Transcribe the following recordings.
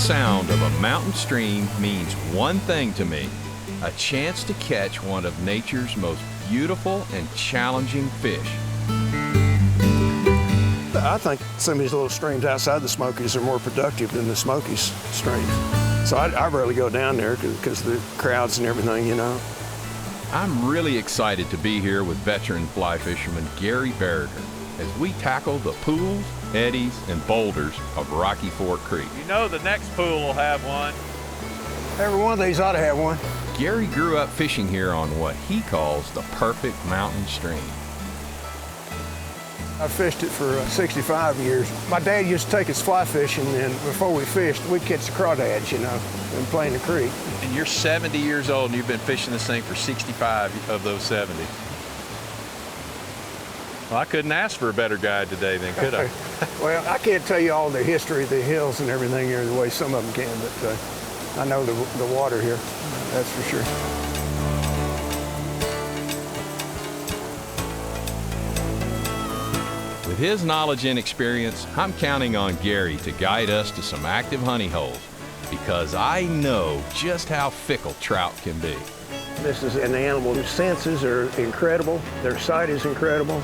sound of a mountain stream means one thing to me: a chance to catch one of nature's most beautiful and challenging fish. I think some of these little streams outside the Smokies are more productive than the Smokies streams. So I rarely go down there because of the crowds and everything, you know. I'm really excited to be here with veteran fly fisherman Gary Berger as we tackle the pools, eddies, and boulders of Rocky Fork Creek. You know the next pool will have one. Every one of these ought to have one. Gary grew up fishing here on what he calls the perfect mountain stream. I fished it for 65 years. My dad used to take us fly fishing, and before we fished, we'd catch the crawdads, you know, and play in the creek. And you're 70 years old and you've been fishing this thing for 65 of those 70. Well, I couldn't ask for a better guide today then, could I? Well, I can't tell you all the history of the hills and everything here the way some of them can, but I know the water here, that's for sure. With his knowledge and experience, I'm counting on Gary to guide us to some active honey holes, because I know just how fickle trout can be. This is an animal whose senses are incredible. Their sight is incredible.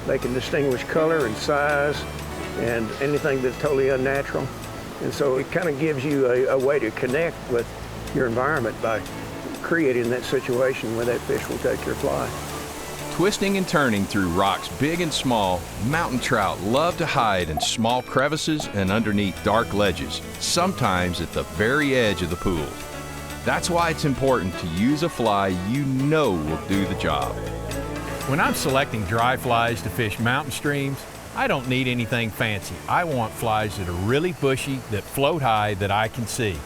They can distinguish color and size and anything that's totally unnatural. And so it kind of gives you a way to connect with your environment by creating that situation where that fish will take your fly. Twisting and turning through rocks big and small, mountain trout love to hide in small crevices and underneath dark ledges, sometimes at the very edge of the pools. That's why it's important to use a fly you know will do the job. When I'm selecting dry flies to fish mountain streams, I don't need anything fancy. I want flies that are really bushy, that float high, that I can see.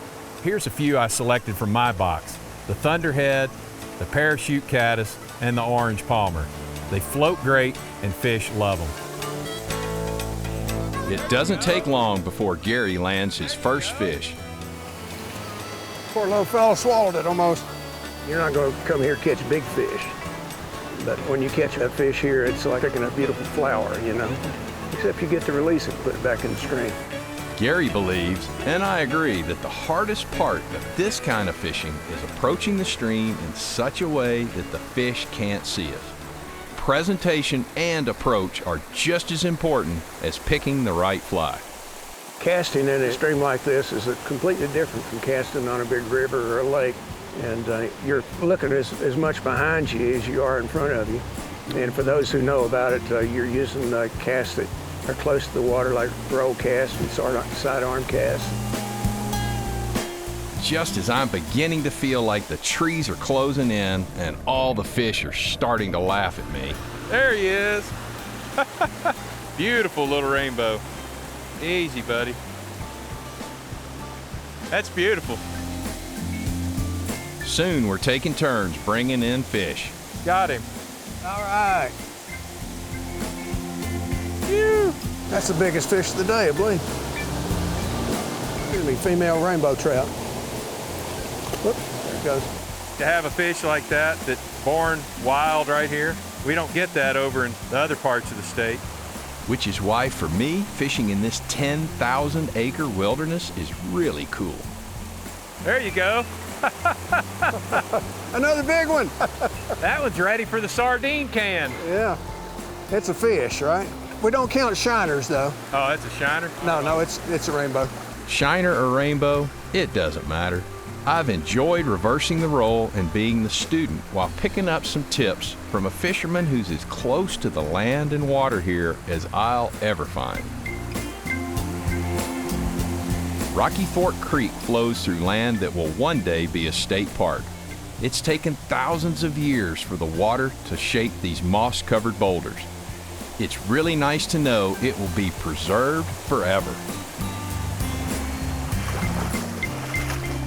Here's a few I selected from my box: the thunderhead, the parachute caddis, and the orange palmer. They float great and fish love them. It doesn't take long before Gary lands his first fish. Poor little fella swallowed it almost. You're not going to come here and catch big fish, but when you catch a fish here, it's like picking a beautiful flower, you know, except you get to release it and put it back in the stream. Gary believes, and I agree, that the hardest part of this kind of fishing is approaching the stream in such a way that the fish can't see us. Presentation and approach are just as important as picking the right fly. Casting in a stream like this is completely different from casting on a big river or a lake. And you're looking as much behind you as you are in front of you. And for those who know about it, you're using casts that are close to the water, like roll cast and sidearm cast. Just as I'm beginning to feel like the trees are closing in and all the fish are starting to laugh at me. There he is. Beautiful little rainbow. Easy, buddy. That's beautiful. Soon we're taking turns bringing in fish. Got him. All right. Phew. That's the biggest fish of the day, I believe. Excuse me, female rainbow trout. Whoop, there it goes. To have a fish like that that's born wild right here, we don't get that over in the other parts of the state. Which is why, for me, fishing in this 10,000-acre wilderness is really cool. There you go. Another big one. That one's ready for the sardine can. Yeah, it's a fish, right? We don't count shiners, though. Oh, that's a shiner? No, it's a rainbow. Shiner or rainbow, it doesn't matter. I've enjoyed reversing the role and being the student while picking up some tips from a fisherman who's as close to the land and water here as I'll ever find. Rocky Fork Creek flows through land that will one day be a state park. It's taken thousands of years for the water to shape these moss-covered boulders. It's really nice to know it will be preserved forever.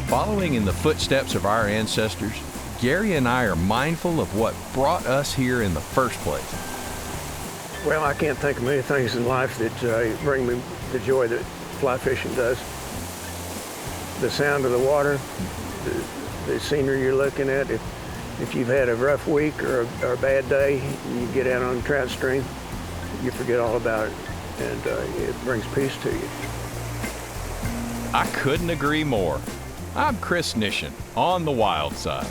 Following in the footsteps of our ancestors, Gary and I are mindful of what brought us here in the first place. Well, I can't think of many things in life that bring me the joy that fly fishing does. The sound of the water, the scenery you're looking at. If you've had a rough week or a bad day, you get out on the trout stream, you forget all about it, and it brings peace to you. I couldn't agree more. I'm Chris Nishin on the wild side.